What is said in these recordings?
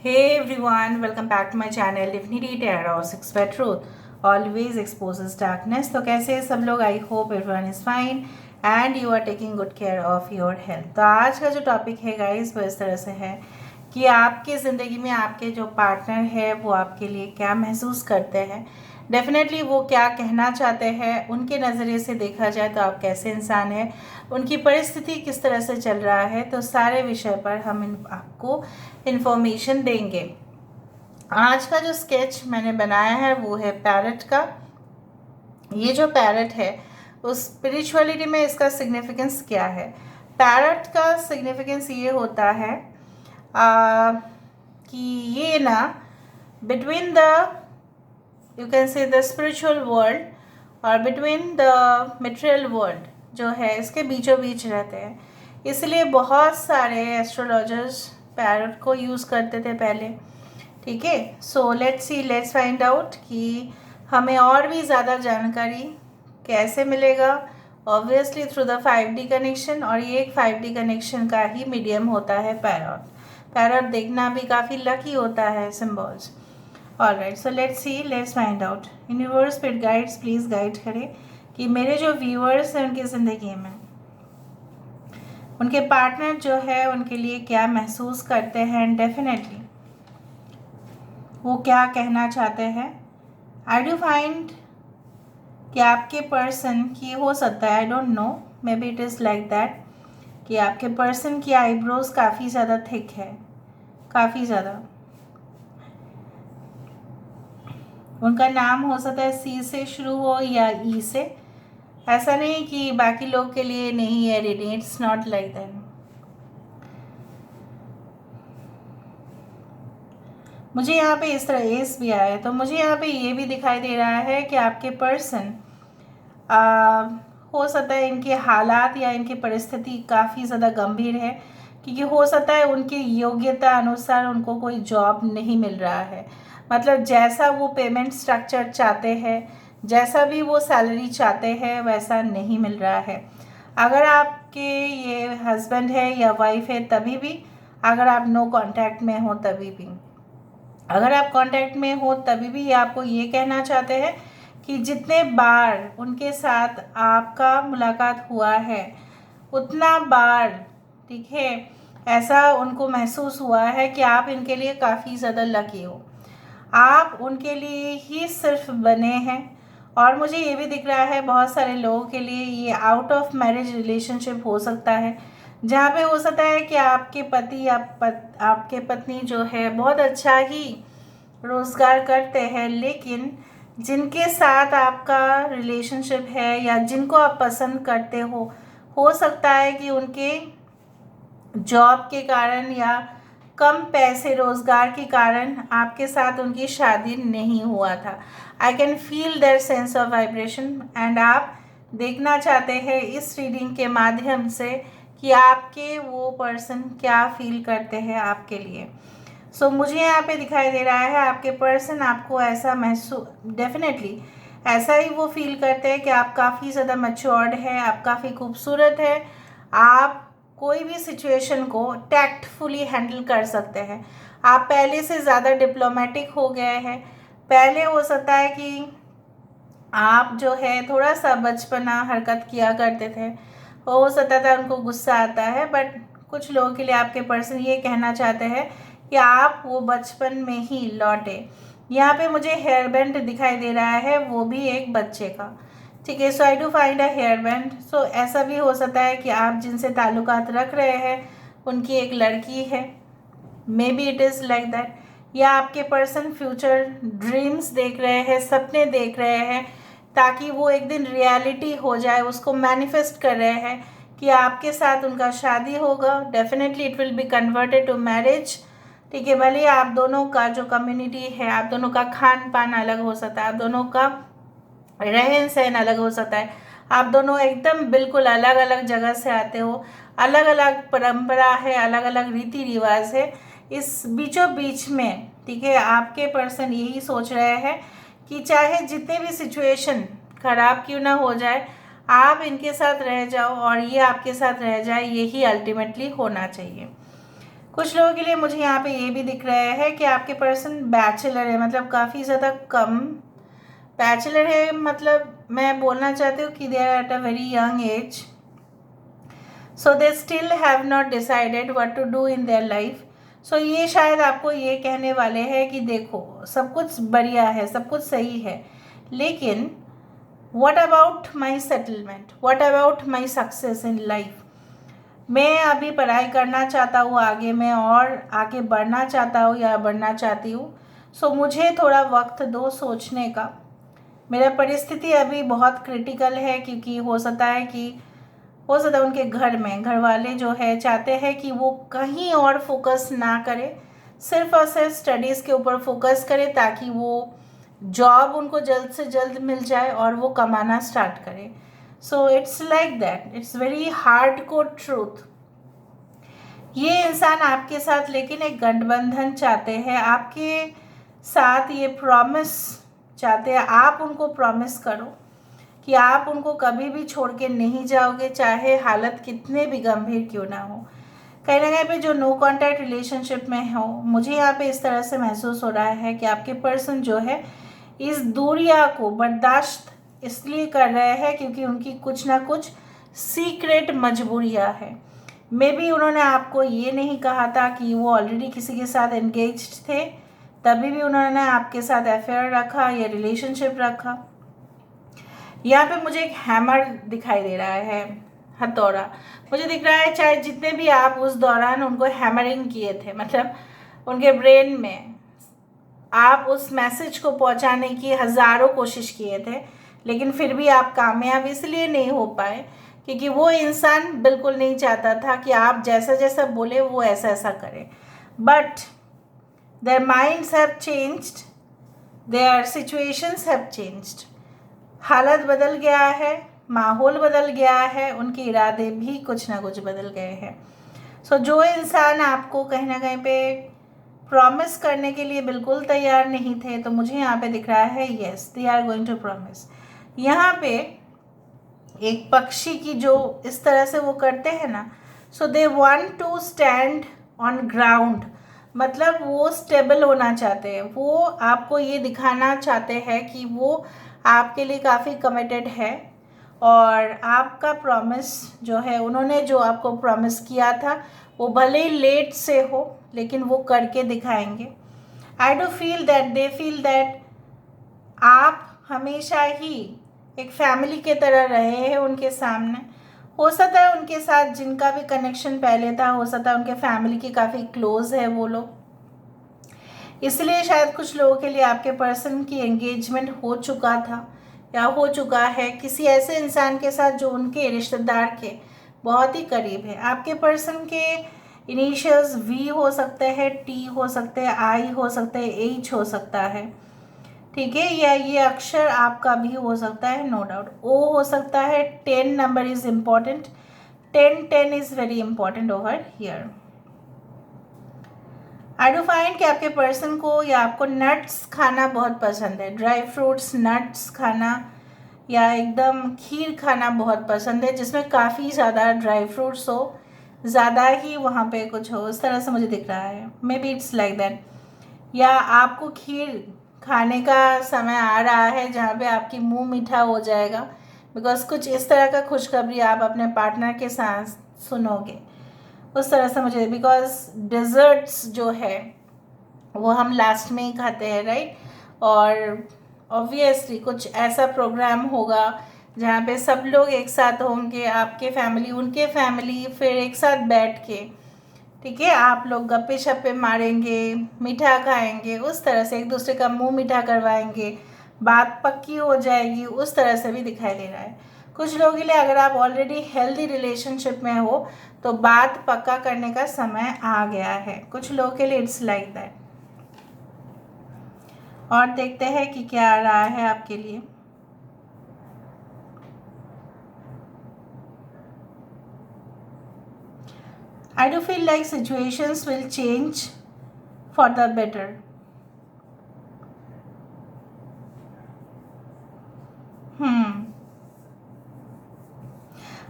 Hey everyone, welcome back to my channel Divinity Tarot 6 by Truth always exposes darkness। तो कैसे हैं सब लोग? I hope everyone is fine and you are taking good care of your health. तो आज का जो topic है गाइस वो इस तरह से है कि आपकी ज़िंदगी में आपके जो पार्टनर है वो आपके लिए क्या महसूस करते हैं, डेफिनेटली वो क्या कहना चाहते हैं, उनके नज़रिए से देखा जाए तो आप कैसे इंसान हैं, उनकी परिस्थिति किस तरह से चल रहा है, तो सारे विषय पर हम आपको इन्फॉर्मेशन देंगे। आज का जो स्केच मैंने बनाया है वो है पैरट का। ये जो पैरट है उस स्पिरिचुअलिटी में इसका सिग्निफिकेंस क्या है? पैरट का सिग्निफिकेंस ये होता है कि ये ना between the you can say the spiritual world और बिटवीन द मटेरियल वर्ल्ड जो है इसके बीचों बीच रहते हैं। इसलिए बहुत सारे एस्ट्रोलॉजर्स पैरट को यूज़ करते थे पहले। ठीक है, सो लेट्स फाइंड आउट कि हमें और भी ज़्यादा जानकारी कैसे मिलेगा। Obviously through the 5D connection, और ये एक 5D कनेक्शन का ही मीडियम होता है पैरट। पैरट देखना भी काफ़ी लकी होता है symbols. Alright, so let's find out. Universe spirit guides please guide करें कि मेरे जो व्यूअर्स हैं उनकी ज़िंदगी में उनके पार्टनर जो है उनके लिए क्या महसूस करते हैं एंड डेफिनेटली वो क्या कहना चाहते हैं। आई डू फाइंड कि आपके पर्सन की हो सकता है, I don't know, may be it is like that कि आपके पर्सन की आईब्रोज काफ़ी ज़्यादा थिक है, काफ़ी ज़्यादा। उनका नाम हो सकता है सी से शुरू हो या ई से। ऐसा नहीं कि बाकी लोग के लिए नहीं है, इट्स नॉट लाइक दैट। मुझे यहाँ पे इस तरह एस भी आया है, तो मुझे यहाँ पे ये भी दिखाई दे रहा है कि आपके पर्सन हो सकता है इनके हालात या इनकी परिस्थिति काफ़ी ज़्यादा गंभीर है, क्योंकि हो सकता है उनकी योग्यता अनुसार उनको कोई जॉब नहीं मिल रहा है। मतलब जैसा वो पेमेंट स्ट्रक्चर चाहते हैं, जैसा भी वो सैलरी चाहते हैं वैसा नहीं मिल रहा है। अगर आपके ये हस्बैंड है या वाइफ है तभी भी, अगर आप नो कांटेक्ट में हो तभी भी, अगर आप कांटेक्ट में हो तभी भी आपको ये कहना चाहते हैं कि जितने बार उनके साथ आपका मुलाकात हुआ है उतना बार, ठीक है, ऐसा उनको महसूस हुआ है कि आप इनके लिए काफ़ी ज़्यादा लकी हो, आप उनके लिए ही सिर्फ बने हैं। और मुझे ये भी दिख रहा है बहुत सारे लोगों के लिए ये आउट ऑफ मैरिज रिलेशनशिप हो सकता है, जहाँ पे हो सकता है कि आपके पति या आपके पत्नी जो है बहुत अच्छा ही रोज़गार करते हैं, लेकिन जिनके साथ आपका रिलेशनशिप है या जिनको आप पसंद करते हो सकता है कि उनके जॉब के कारण या कम पैसे रोज़गार के कारण आपके साथ उनकी शादी नहीं हुआ था। I can feel that sense of vibration and आप देखना चाहते हैं इस रीडिंग के माध्यम से कि आपके वो पर्सन क्या फील करते हैं आपके लिए। सो मुझे यहाँ पे दिखाई दे रहा है आपके पर्सन आपको ऐसा महसूस, डेफिनेटली ऐसा ही वो फील करते हैं कि आप काफ़ी ज़्यादा मैच्योर्ड है, आप काफ़ी खूबसूरत है, आप कोई भी सिचुएशन को टैक्टफुली हैंडल कर सकते हैं, आप पहले से ज़्यादा डिप्लोमेटिक हो गए हैं। पहले हो सकता है कि आप जो है थोड़ा सा बचपना हरकत किया करते थे, हो सकता था उनको गुस्सा आता है, बट कुछ लोगों के लिए आपके पर्सन ये कहना चाहते हैं कि आप वो बचपन में ही लौटे। यहाँ पे मुझे हेयर बैंड दिखाई दे रहा है, वो भी एक बच्चे का। ठीक है, so I do find a hair band. So ऐसा भी हो सकता है कि आप जिनसे ताल्लुकात रख रहे हैं उनकी एक लड़की है, may be it is like that, या आपके पर्सन फ्यूचर ड्रीम्स देख रहे हैं, सपने देख रहे हैं ताकि वो एक दिन रियलिटी हो जाए, उसको मैनिफेस्ट कर रहे हैं कि आपके साथ उनका शादी होगा। Definitely it will be converted to marriage. ठीक है, भले आप दोनों का जो कम्युनिटी है, आप दोनों का खान पान अलग हो सकता है, आप दोनों का रहन सहन अलग हो सकता है, आप दोनों एकदम बिल्कुल अलग अलग जगह से आते हो, अलग अलग परंपरा है, अलग अलग रीति रिवाज है, इस बीचों बीच में, ठीक है, आपके पर्सन यही सोच रहे हैं कि चाहे जितने भी सिचुएशन खराब क्यों ना हो जाए, आप इनके साथ रह जाओ और ये आपके साथ रह जाए, यही अल्टीमेटली होना चाहिए। कुछ लोगों के लिए मुझे यहाँ पे ये भी दिख रहा है कि आपके पर्सन बैचलर है, मतलब काफ़ी ज़्यादा कम बैचलर है। मतलब मैं बोलना चाहती हूँ कि they are at a very young age, so they still have not decided what to do in their life. So ये शायद आपको ये कहने वाले हैं कि देखो सब कुछ बढ़िया है, सब कुछ सही है, लेकिन what about my settlement, what about my success in life. मैं अभी पढ़ाई करना चाहता हूँ आगे, मैं और आगे बढ़ना चाहता हूँ या बढ़ना चाहती हूँ। सो मुझे थोड़ा वक्त दो सोचने का। मेरा परिस्थिति अभी बहुत क्रिटिकल है, क्योंकि हो सकता है उनके घर में घर वाले जो है चाहते हैं कि वो कहीं और फोकस ना करे, सिर्फ और सिर्फ स्टडीज़ के ऊपर फोकस करे, ताकि वो जॉब उनको जल्द से जल्द मिल जाए और वो कमाना स्टार्ट करे। So it's like that, it's very hard core truth. ये इंसान आपके साथ लेकिन एक गठबंधन चाहते हैं, आपके साथ ये प्रॉमिस चाहते हैं। आप उनको प्रॉमिस करो कि आप उनको कभी भी छोड़ के नहीं जाओगे, चाहे हालत कितने भी गंभीर क्यों ना हो। कहीं ना कहीं पे जो नो कॉन्टैक्ट रिलेशनशिप में हो, मुझे यहाँ पे इस तरह से महसूस हो रहा है कि आपके पर्सन जो है इस दूरिया को बर्दाश्त इसलिए कर रहे हैं क्योंकि उनकी कुछ ना कुछ सीक्रेट मजबूरियाँ हैं। मे बी उन्होंने आपको ये नहीं कहा था कि वो ऑलरेडी किसी के साथ एंगेज्ड थे, तभी भी उन्होंने आपके साथ अफेयर रखा या रिलेशनशिप रखा। यहाँ पे मुझे एक हैमर दिखाई दे रहा है, हथौड़ा मुझे दिख रहा है। चाहे जितने भी आप उस दौरान उनको हैमरिंग किए थे, मतलब उनके ब्रेन में आप उस मैसेज को पहुंचाने की हज़ारों कोशिश किए थे, लेकिन फिर भी आप कामयाब इसलिए नहीं हो पाए क्योंकि वो इंसान बिल्कुल नहीं चाहता था कि आप जैसा जैसा बोले वो ऐसा ऐसा करे। But their minds have changed, their situations have changed. हालत बदल गया है, माहौल बदल गया है, उनके इरादे भी कुछ ना कुछ बदल गए हैं। सो जो इंसान आपको कहीं ना कहीं पे प्रॉमिस करने के लिए बिल्कुल तैयार नहीं थे, तो मुझे यहाँ पे दिख रहा है yes they are going to promise. यहाँ पे एक पक्षी की जो इस तरह से वो करते हैं ना, so they want to stand on ground, मतलब वो स्टेबल होना चाहते हैं। वो आपको ये दिखाना चाहते हैं कि वो आपके लिए काफ़ी कमिटेड है और आपका प्रॉमिस जो है, उन्होंने जो आपको प्रॉमिस किया था वो भले ही लेट से हो लेकिन वो करके दिखाएंगे। I do feel that they feel that आप हमेशा ही एक फैमिली के तरह रहे हैं उनके सामने। हो सकता है उनके साथ जिनका भी कनेक्शन पहले था, हो सकता है उनके फैमिली के काफ़ी क्लोज है वो लोग, इसलिए शायद कुछ लोगों के लिए आपके पर्सन की एंगेजमेंट हो चुका था या हो चुका है किसी ऐसे इंसान के साथ जो उनके रिश्तेदार के बहुत ही करीब है। आपके पर्सन के इनिशियल्स वी हो सकते हैं, टी हो सकते हैं, आई हो सकते हैं, एच हो सकता है, ठीक है, या ये अक्षर आपका भी हो सकता है, नो डाउट। ओ हो सकता है। 10 number is important, 10 is very important over here. I do find कि आपके पर्सन को या आपको नट्स खाना बहुत पसंद है, ड्राई फ्रूट्स, नट्स खाना या एकदम खीर खाना बहुत पसंद है जिसमें काफ़ी ज़्यादा ड्राई फ्रूट्स हो, ज़्यादा ही वहाँ पे कुछ हो, उस तरह से मुझे दिख रहा है। May be it's like that, या आपको खीर खाने का समय आ रहा है जहाँ पे आपकी मुंह मीठा हो जाएगा, बिकॉज कुछ इस तरह का खुशखबरी आप अपने पार्टनर के साथ सुनोगे, उस तरह से मुझे। बिकॉज डिज़र्ट्स जो है वो हम लास्ट में ही खाते हैं, राइट, और ऑब्वियसली कुछ ऐसा प्रोग्राम होगा जहाँ पे सब लोग एक साथ होंगे, आपके फैमिली, उनके फैमिली, फिर एक साथ बैठ के, ठीक है, आप लोग गप्पे शप्पे मारेंगे, मीठा खाएंगे, उस तरह से एक दूसरे का मुंह मीठा करवाएंगे, बात पक्की हो जाएगी, उस तरह से भी दिखाई दे रहा है। कुछ लोगों के लिए अगर आप ऑलरेडी हेल्दी रिलेशनशिप में हो तो बात पक्का करने का समय आ गया है। कुछ लोगों के लिए इट्स लाइक दैट। और देखते हैं कि क्या आ रहा है आपके लिए। I do feel like situations will change for the better.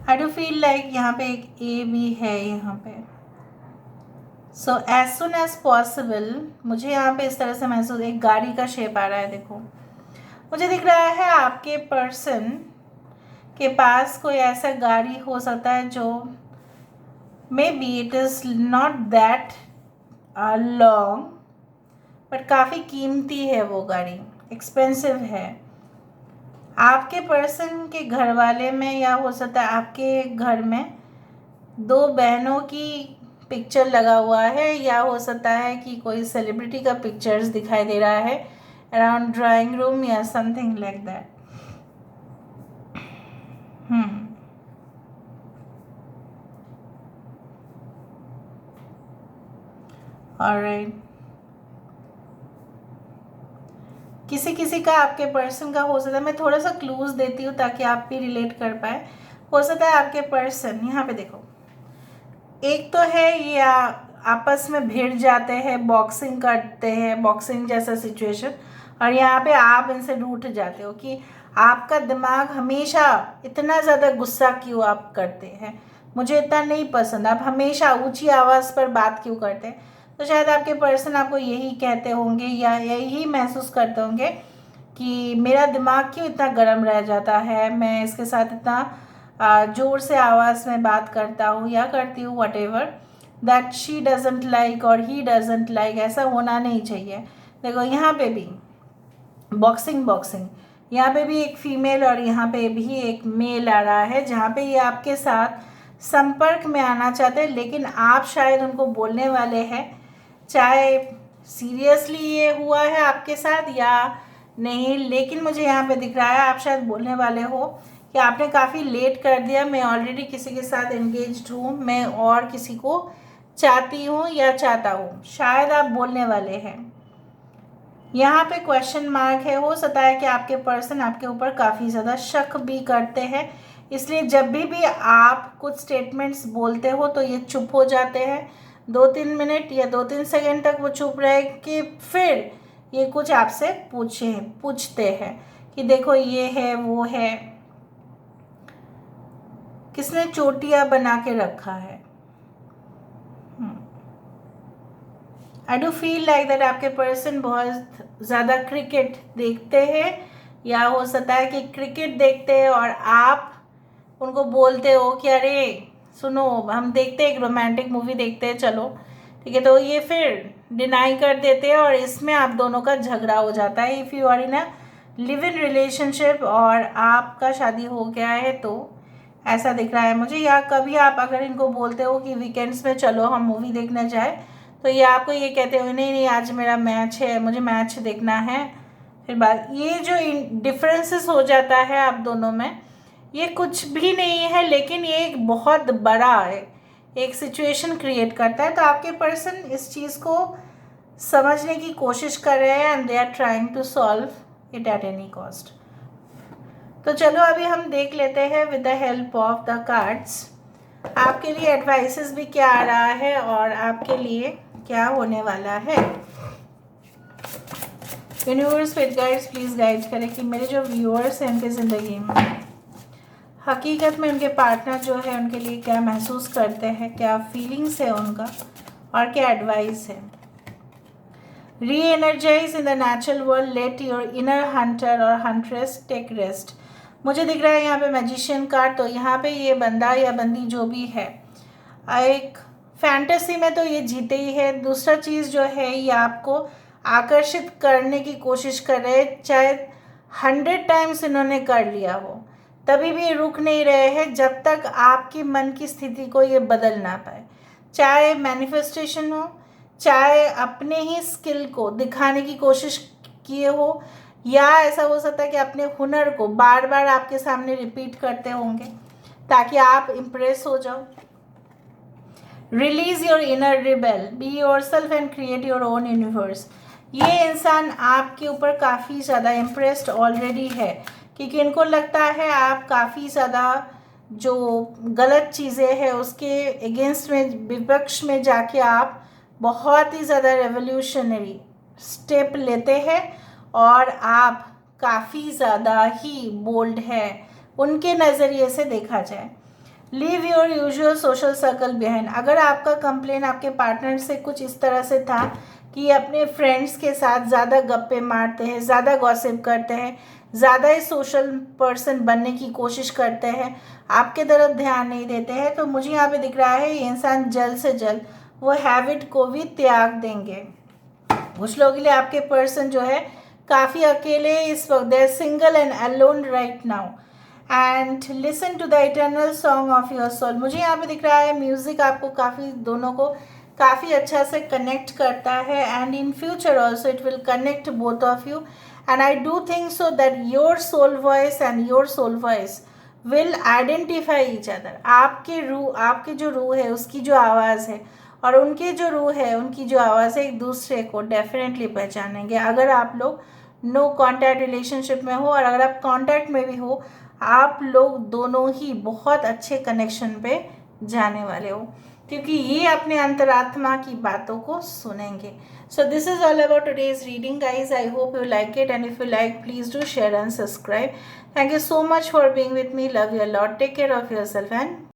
I do feel like यहाँ पे एक ए भी है यहाँ पे, so as soon as possible, मुझे यहाँ पे इस तरह से महसूस, एक गाड़ी का शेप आ रहा है, देखो मुझे दिख रहा है आपके पर्सन के पास कोई ऐसा गाड़ी हो सकता है जो may be it is not that long, but काफ़ी कीमती है वो गाड़ी, एक्सपेंसिव है। आपके पर्सन के घर वाले में, या हो सकता है आपके घर में दो बहनों की पिक्चर लगा हुआ है, या हो सकता है कि कोई सेलिब्रिटी का पिक्चर्स दिखाई दे रहा है अराउंड ड्राइंग रूम या समथिंग लाइक दैट। ऑलराइट, किसी किसी का, आपके पर्सन का हो सकता है, मैं थोड़ा सा क्लूज देती हूँ ताकि आप भी रिलेट कर पाए। हो सकता है आपके पर्सन, यहाँ पे देखो, एक तो है ये आपस में भिड़ जाते हैं, बॉक्सिंग करते हैं, बॉक्सिंग जैसा सिचुएशन, और यहाँ पे आप इनसे रूठ जाते हो कि आपका दिमाग हमेशा इतना ज़्यादा गुस्सा क्यों आप करते हैं, मुझे इतना नहीं पसंद, आप हमेशा ऊंची आवाज़ पर बात क्यों करते हैं। तो शायद आपके पर्सन आपको यही कहते होंगे या यही महसूस करते होंगे कि मेरा दिमाग क्यों इतना गर्म रह जाता है, मैं इसके साथ इतना ज़ोर से आवाज़ में बात करता हूँ या करती हूँ, what ever that she doesn't like और ही डजेंट लाइक, ऐसा होना नहीं चाहिए। देखो यहाँ पे भी बॉक्सिंग, यहाँ पे भी एक फीमेल और यहाँ पे भी एक मेल आ रहा है, जहाँ पे ये आपके साथ संपर्क में आना चाहते हैं, लेकिन आप शायद उनको बोलने वाले हैं, चाहे सीरियसली ये हुआ है आपके साथ या नहीं, लेकिन मुझे यहाँ पे दिख रहा है आप शायद बोलने वाले हो कि आपने काफ़ी लेट कर दिया, मैं ऑलरेडी किसी के साथ एंगेज्ड हूँ, मैं और किसी को चाहती हूँ या चाहता हूँ, शायद आप बोलने वाले हैं। यहाँ पे क्वेश्चन मार्क है, हो सकता है कि आपके पर्सन आपके ऊपर काफ़ी ज़्यादा शक भी करते हैं, इसलिए जब भी आप कुछ स्टेटमेंट्स बोलते हो तो ये चुप हो जाते हैं 2-3 मिनट या 2-3 सेकेंड तक वो चुप रहे कि फिर ये कुछ आपसे पूछते हैं कि देखो ये है वो है, किसने चोटियाँ बना के रखा है। I do feel like that आपके पर्सन बहुत ज़्यादा क्रिकेट देखते हैं, या हो सकता है कि क्रिकेट देखते हैं और आप उनको बोलते हो कि अरे सुनो हम देखते हैं, एक रोमांटिक मूवी देखते हैं चलो, ठीक है, तो ये फिर डिनाई कर देते हैं और इसमें आप दोनों का झगड़ा हो जाता है। If you are in a live in relationship और आपका शादी हो गया है तो ऐसा दिख रहा है मुझे, या कभी आप अगर इनको बोलते हो कि वीकेंड्स में चलो हम मूवी देखने जाए, तो ये आपको ये कहते हो नहीं नहीं आज मेरा मैच है, मुझे मैच देखना है। फिर बात, ये जो डिफरेंसेस हो जाता है आप दोनों में, ये कुछ भी नहीं है, लेकिन ये एक बहुत बड़ा है, एक सिचुएशन क्रिएट करता है। तो आपके पर्सन इस चीज़ को समझने की कोशिश कर रहे हैं and they are trying to solve it at any cost. तो चलो अभी हम देख लेते हैं with the help of the cards आपके लिए एडवाइसेस भी क्या आ रहा है और आपके लिए क्या होने वाला है। Universe spirit guides please guide करें कि मेरे जो व्यूअर्स हैं उनकी ज़िंदगी में हकीकत में उनके पार्टनर जो है उनके लिए क्या महसूस करते हैं, क्या फीलिंग्स है उनका और क्या एडवाइस है। Reenergize in the natural world, let your inner hunter or huntress take rest. मुझे दिख रहा है यहाँ पे मैजिशियन कार्ड, तो यहाँ पे ये बंदा या बंदी जो भी है एक फैंटेसी में तो ये जीते ही है। दूसरा चीज़ जो है ये आपको आकर्षित करने की कोशिश कर रहे हैं, चाहे 100 टाइम्स इन्होंने कर लिया हो तभी भी रुक नहीं रहे हैं जब तक आपकी मन की स्थिति को ये बदल ना पाए। चाहे मैनिफेस्टेशन हो, चाहे अपने ही स्किल को दिखाने की कोशिश किए हो, या ऐसा हो सकता है कि अपने हुनर को बार बार आपके सामने रिपीट करते होंगे ताकि आप इम्प्रेस हो जाओ। Release your inner rebel, be yourself and create your own universe. ये इंसान आपके ऊपर काफ़ी ज़्यादा इम्प्रेस्ड ऑलरेडी है, क्योंकि इनको लगता है आप काफ़ी ज़्यादा जो गलत चीज़ें हैं उसके अगेंस्ट में, विपक्ष में जाके आप बहुत ही ज़्यादा रेवोल्यूशनरी स्टेप लेते हैं और आप काफ़ी ज़्यादा ही बोल्ड है उनके नज़रिए से देखा जाए। Leave your usual social circle behind. अगर आपका कंप्लेन आपके पार्टनर से कुछ इस तरह से था कि अपने फ्रेंड्स के साथ ज़्यादा गप्पे मारते हैं, ज़्यादा गॉसिप करते हैं, ज़्यादा ही सोशल पर्सन बनने की कोशिश करते हैं, आपके तरफ ध्यान नहीं देते हैं, तो मुझे यहाँ पे दिख रहा है ये इंसान जल्द से जल्द वो हैबिट को भी त्याग देंगे। कुछ लोगों के लिए आपके पर्सन जो है काफ़ी अकेले इस वक्त, they are single and alone right now and listen to the eternal song of your soul. मुझे यहाँ पे दिख रहा है म्यूज़िक आपको काफ़ी, दोनों को काफ़ी अच्छा से कनेक्ट करता है and in future also it will connect both of you and I do think so that your soul voice and your soul voice will identify each other. आपके रूह, आपके जो रूह है उसकी जो आवाज़ है और उनकी जो रूह है उनकी जो आवाज़ है एक दूसरे को डेफिनेटली पहचानेंगे। अगर आप लोग नो कॉन्टैक्ट रिलेशनशिप में हो और अगर आप कॉन्टैक्ट में भी हो, आप लोग दोनों ही बहुत अच्छे कनेक्शन पे जाने वाले हो, क्योंकि ये अपने अंतरात्मा की बातों को सुनेंगे। So this is all about today's reading guys. I hope you like it and if you like please do share and subscribe. Thank you so much for being with me. Love you a lot. Take care of yourself and